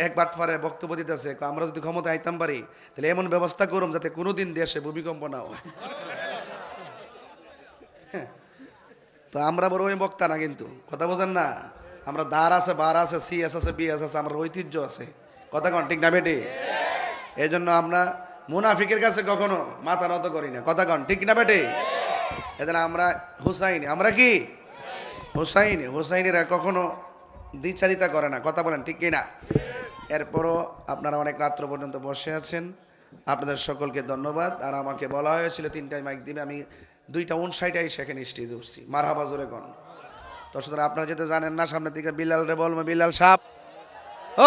এক বাটফারে বক্তব্য দিতেছে, আমরা যদি ক্ষমতা আইতাম পারি তাহলে এমন ব্যবস্থা করুম যাতে কোনোদিন দেশে ভূমিকম্প না হয়। তো আমরা বড় ওই বক্তা না, কিন্তু কথা বোঝেন না, আমরা দার আছে, বার আছে, সিএস আছে, বিএস আছে, আমরা ঐতিহ্য আছে। কথা কন ঠিক না বেটি? এই জন্য আমরা মুনাফিকের কাছে কখনো মাথা নত করি না। কথা কন ঠিক না বেটি? এজন্য আমরা হুসাইনি, আমরা কি হুসাইনি, হুসাইনিরা কখনো দ্বিচারিতা করে না। কথা বলেন ঠিক কিনা? এরপরও আপনারা অনেক রাত্র পর্যন্ত বসে আছেন, আপনাদের সকলকে ধন্যবাদ। আর আমাকে বলা হয়েছিল 3টায় মাইক দিবে, আমি 2:59 সেখানে স্টেজে উঠছি। মারহাবা জোরে কন। তো সুতরাং আপনারা যেটা জানেন না, সামনের দিকে বিলাল রে বলবো, বিলাল সাপ,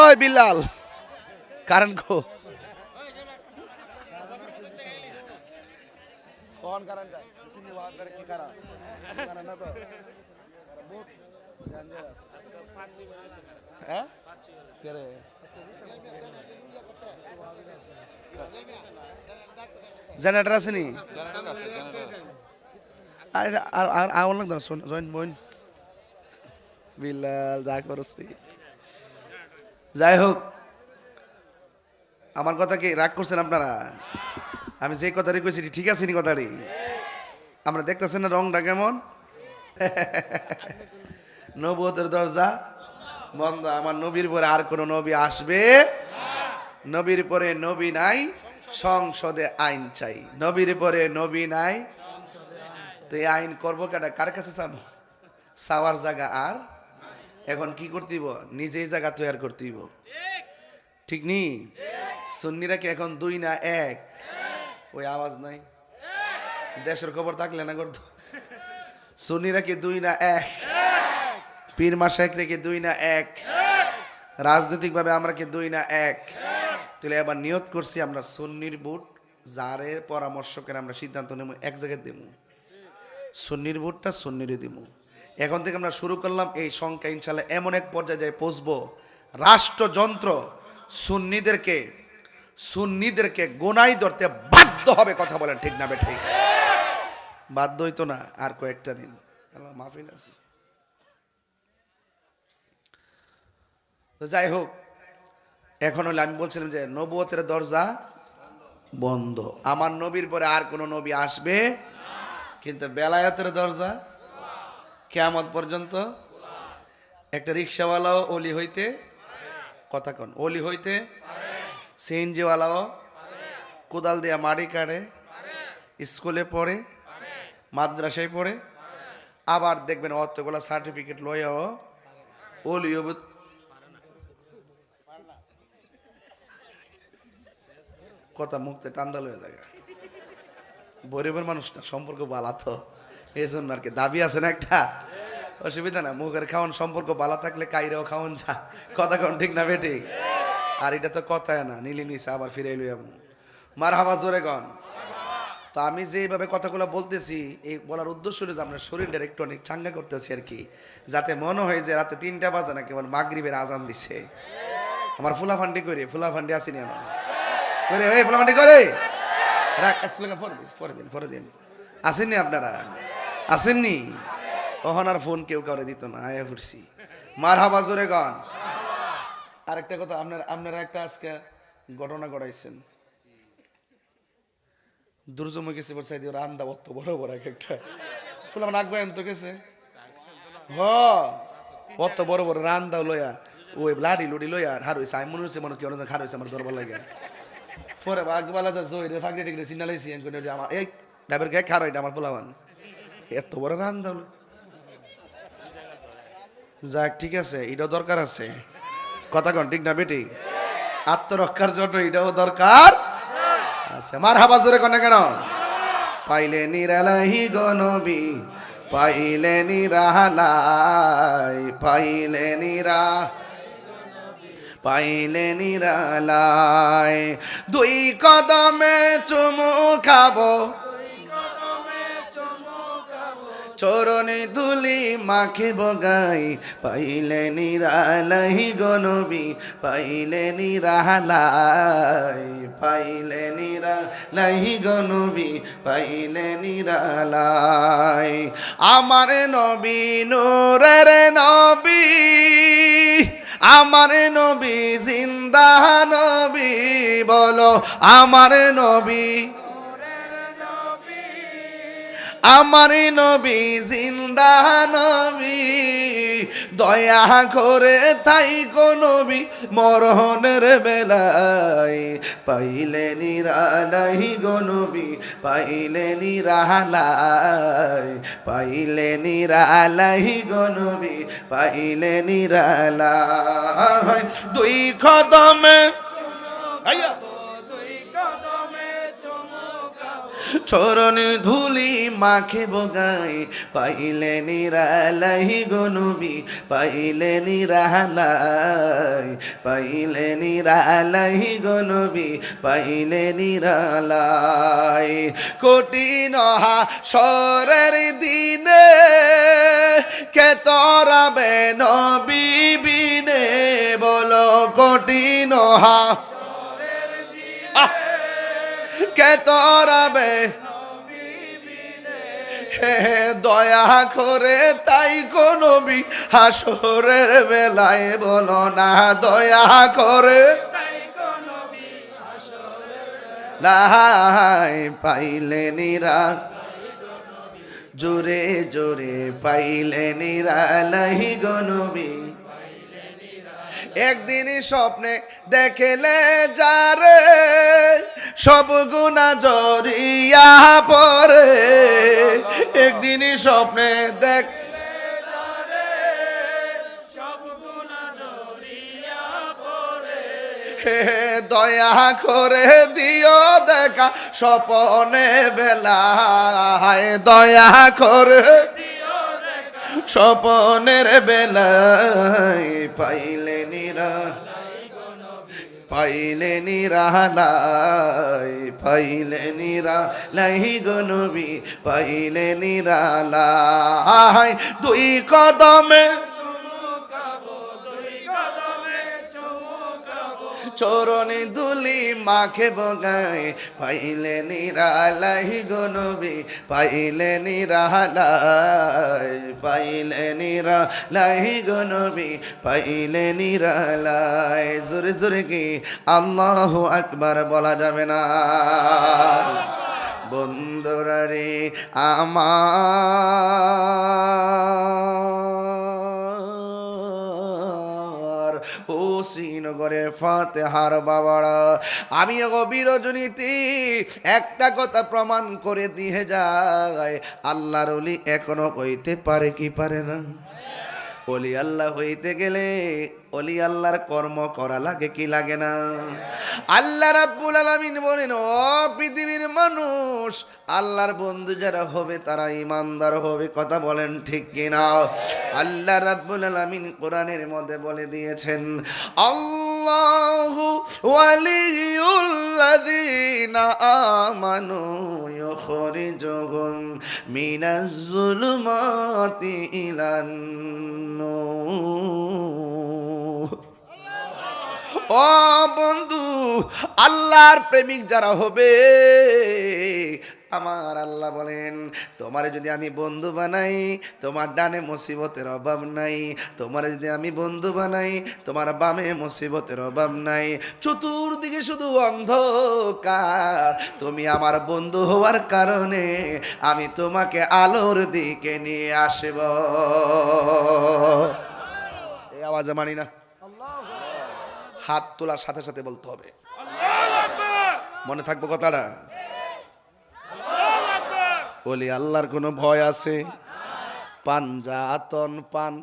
ওই বিলাল কারণ কো জেনারেটর আছে নি? আর আওয়াজ লাগতো না, জয়েন বোন বিলাল যা করস রে। যাই হোক, আমার কথা কি রাগ করছেন আপনারা? আমি যে কথাটি কইছি ঠিক আছে নি কথাটি? আমরা দেখতেছেন না রংটা কেমন? নবুয়তের দরজা বন্ধ। আমার নবীর পরে আর কোন নবী আসবে, নবীর পরে নবী নাই, সংসদে আইন চাই। নবীর পরে নবী নাই, তো এই আইন করবো কেটা? কার কাছে চাবো? চাওয়ার জায়গা আর এখন কি করতেইব? নিজেই জায়গা তৈরি করতেইব। ঠিক নি? সুন্নিরা কি এখন 2 না 1? ওই আওয়াজ নাই, দেশের খবর থাকলে না করতো। সুন্নিরা কি 2 না 1? পীর মাশায়েখরা কি 2 না 1? রাজনৈতিক ভাবে আমরা কি 2 না 1? তাহলে এবার নিয়ত করছি আমরা সুন্নির ভোট যারে পরামর্শ করে আমরা সিদ্ধান্ত নেব, এক জায়গায় দেবো। সুন্নির ভোটটা সুন্নিরই দেবো। এখন থেকে আমরা শুরু করলাম, এই সংখ্যা ইনশাল্লাহ এমন এক পর্যায়ে যায় পৌঁছবো, রাষ্ট্রযন্ত্র সুন্নিদেরকে গোনাই ধরতে বাধ্য হবে। কথা বলেন ঠিক না বেঠি? বাধ্য হইতো না আর কয়েকটা দিন মাহফিল আছে। তো যাই হোক, এখন হলে আমি বলছিলাম যে নবুয়তের দরজা বন্ধ, আমার নবীর পরে আর কোন নবী আসবে, কিন্তু বেলায়েতের দরজা কিয়ামত পর্যন্ত। একটা রিক্সাওয়ালাও ওলি হইতে, কথা কন, ওলি হইতে, সিএনজিওয়ালাও কোদাল দিয়া মাটি কাটে, স্কুলে পড়ে, মাদ্রাসায় পড়ে, আবার দেখবেন অতগুলা সার্টিফিকেট লইয়াও ওলি হবে। কথা মুখতে টান্দা লয়ে যায়, গরিবের মানুষ না, সম্পর্ক বালা তো, এই জন্য আর কি দাবি আছে না একটা, অসুবিধা না। মুখের খাওয়ান সম্পর্ক বালা থাকলে কাইরেও খাওয়ান যা। কথা কন ঠিক না বেটি? আর এটা তো কথায় না, নিলি নিছে আবার ফিরে এলো এমন। মারহাবা জোরে কন। তো আমি যেভাবে কথাগুলো বলতেছি, এই বলার উদ্দেশ্য হলো যে আপনার শরীরটা একটু অনেক চাঙ্গা করতেছি আর কি, যাতে মনে হয় যে রাতে 3টা বাজে না, কেবল মাগরিবের আজান দিছে। আমার ফুলাফান্ডি করে, ফুলাফান্ডি আসিনি না করে, ওই ফুলাফান্ডি করে পরে দিন আসেননি আপনারা? আসেননি? ওহনার ফোন কেউ কাউরে দিত না, আয়া ফুরছি। মারহাবা জোরে কন। আরেকটা কথা, আপনারা একটা আজকে ঘটনা ঘটাইছেন, দুর্জমে গেছে বলছে রান্দা অত বড় বড় একটা ফুলাম রাখবেন তো গেছে, হ অত বড় বড় রান্দা লইয়া, ওই লাডি লুডি লইয়া হার হয়েছে। আমি মনে হচ্ছে মনে কি অনেক হার হয়েছে, আমার দরবার লাগে। পরে বাগবালা যা জয় রে ফাঁকড়ে টেকড়ে সিনালাইছি, আমার এই ডাবের গায়ে খার এটা আমার পোলাবান এত বড় রান্দা। যাক ঠিক আছে, এটাও দরকার আছে। কথা কন ঠিক না বেটি? আত্মরক্ষার জন্য এটাও দরকার আছে। মারহাবা জোরে কন না কেন? পাইলে নিরালাহি গনবী, পাইলে নিরালাই, পাইলে নিরালাই, 2 কদমে চুমু খাবো, চরণে ধুলি মাখে বগাই, পাইলে নিরালাই গনবী, পাইলে নিরালাই, পাইলে নিরালাই গনবী, পাইলে নিরালাই। আমার নবী নূরের নবী, আমার নবী জিন্দা নবী বলো আমার নবী, আমার নবী জিন্দা নবী, দয়া করে তাই গো নবী মরণের বেলায় পাইলে নিরালাই গো নবী, পাইলে নিরালাই, পাইলে নিরালাই গো নবী, পাইলে নিরালাই। দুই কদমে চরণ ধুলি মাখে বগাই, পাইলে নিরালাই গো নবী, পাইলে নিরালাই, পাইলে নিরালাই গো নবী, পাইলে নিরালাই। কঠিন হাসরের দিনে কে তরাবে নবী বিনে বলো, কঠিন হাসরের দিনে কে তরাবে হে দয়া করে তাই গো নবী হাসরের বেলায় বলো না, দয়া করে নাই পাইলে নিরা জোরে জোরে পাইলে নিরালাই গো নবী। একদিন স্বপ্নে দেখলে যারে সব গুনাহ জড়িয়া পড়ে, একদিন স্বপ্নে দেখলে যারে সব গুনাহ জড়িয়া পড়ে, দয়া করে দিও দেখা স্বপ্নে বেলায়, দয়া করে স্বপনের বেলায় পাইলে নিরা, পাইলে নিরালাই, পাইলে নিরালাই গো নবী, পাইলে নিরালাই। দুই কদমে চরণ দুলি মাখে বগাই, পাইলে নিরালাই গো নবী, পাইলে নিরালাই, পাইলে নিরালাই গো নবী, পাইলে নিরালাই। জোরে জোরে কি আল্লাহু আকবার বলা যাবে না? বন্ধুরা রে আমার ও শ্রীনগরের ফাতেহার বাবারা, আমি গভীর রজনীতে একটা কথা প্রমাণ করে দিয়ে যায়, আল্লাহর ওলি এখনো কইতে পারে কি পারে না? ওলি আল্লাহ হইতে গেলে ওলি আল্লাহর কর্ম করা লাগে কি লাগে না? আল্লাহ রাব্বুল আলামিন বলেন, ও পৃথিবীর মানুষ, আল্লাহর বন্ধু যারা হবে তারা ইমানদার হবে। কথা বলেন ঠিক কিনা? আল্লাহ রাব্বুল আলামিন কোরআনের মধ্যে বলে দিয়েছেন, আল্লাহু ওয়ালিয়ুল্লাযীনা আমানু ইউখরিজুহুম মিনাজ যুলুমাতি ইলান নূর। ও বন্ধু, আল্লাহর প্রেমিক যারা হবে, আমার আল্লাহ বলেন, তোমার যদি আমি বন্ধু বানাই তোমার ডানে মুসিবতের অভাব নাই, তোমার যদি আমি বন্ধু বানাই তোমার বামে মুসিবতের অভাব নাই, চতুর্দিকে শুধু অন্ধকার, তুমি আমার বন্ধু হওয়ার কারণে আমি তোমাকে আলোর দিকে নিয়ে আসব। এই আওয়াজে মানি না? হাত তোলার সাথে সাথে বলতে হবে, মনে থাকবো কথাটা। বলি আল্লাহর কোনো ভয় আছে? পাঞ্জাতন পান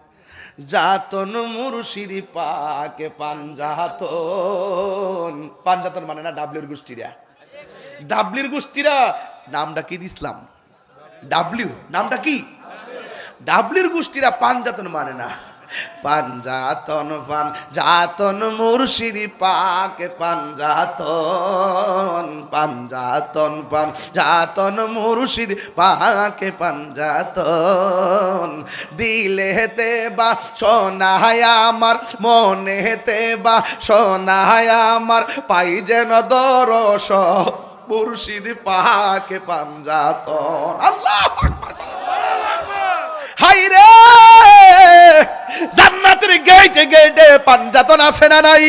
জাতন মুর্শিদি পাকে পাঞ্জাতন, পাঞ্জাতন মানে না ডাবলিউর গোষ্ঠীরা, ডাবলিউর গোষ্ঠীরা নামটা কি দিছিলাম? ডাবলিউ নামটা কি? ডাবলিউর গোষ্ঠীরা পাঞ্জাতন মানে না, পাঞ্জাতন পান জাতন মুর্শিদি পাকে পাঞ্জাতন, পাঞ্জাতন পান জাতন মুর্শিদি পাকে পাঞ্জাতন। দিলেতে বা সোনায় আমার, মনেতে বা সোনায় আমার, পাই যেন দরস মুর্শিদি পাকে পাঞ্জাতন। আল্লাহু আকবার। হায় রে জান্নাতের গেটে গেটে পাঞ্জাতন আছে না নাই?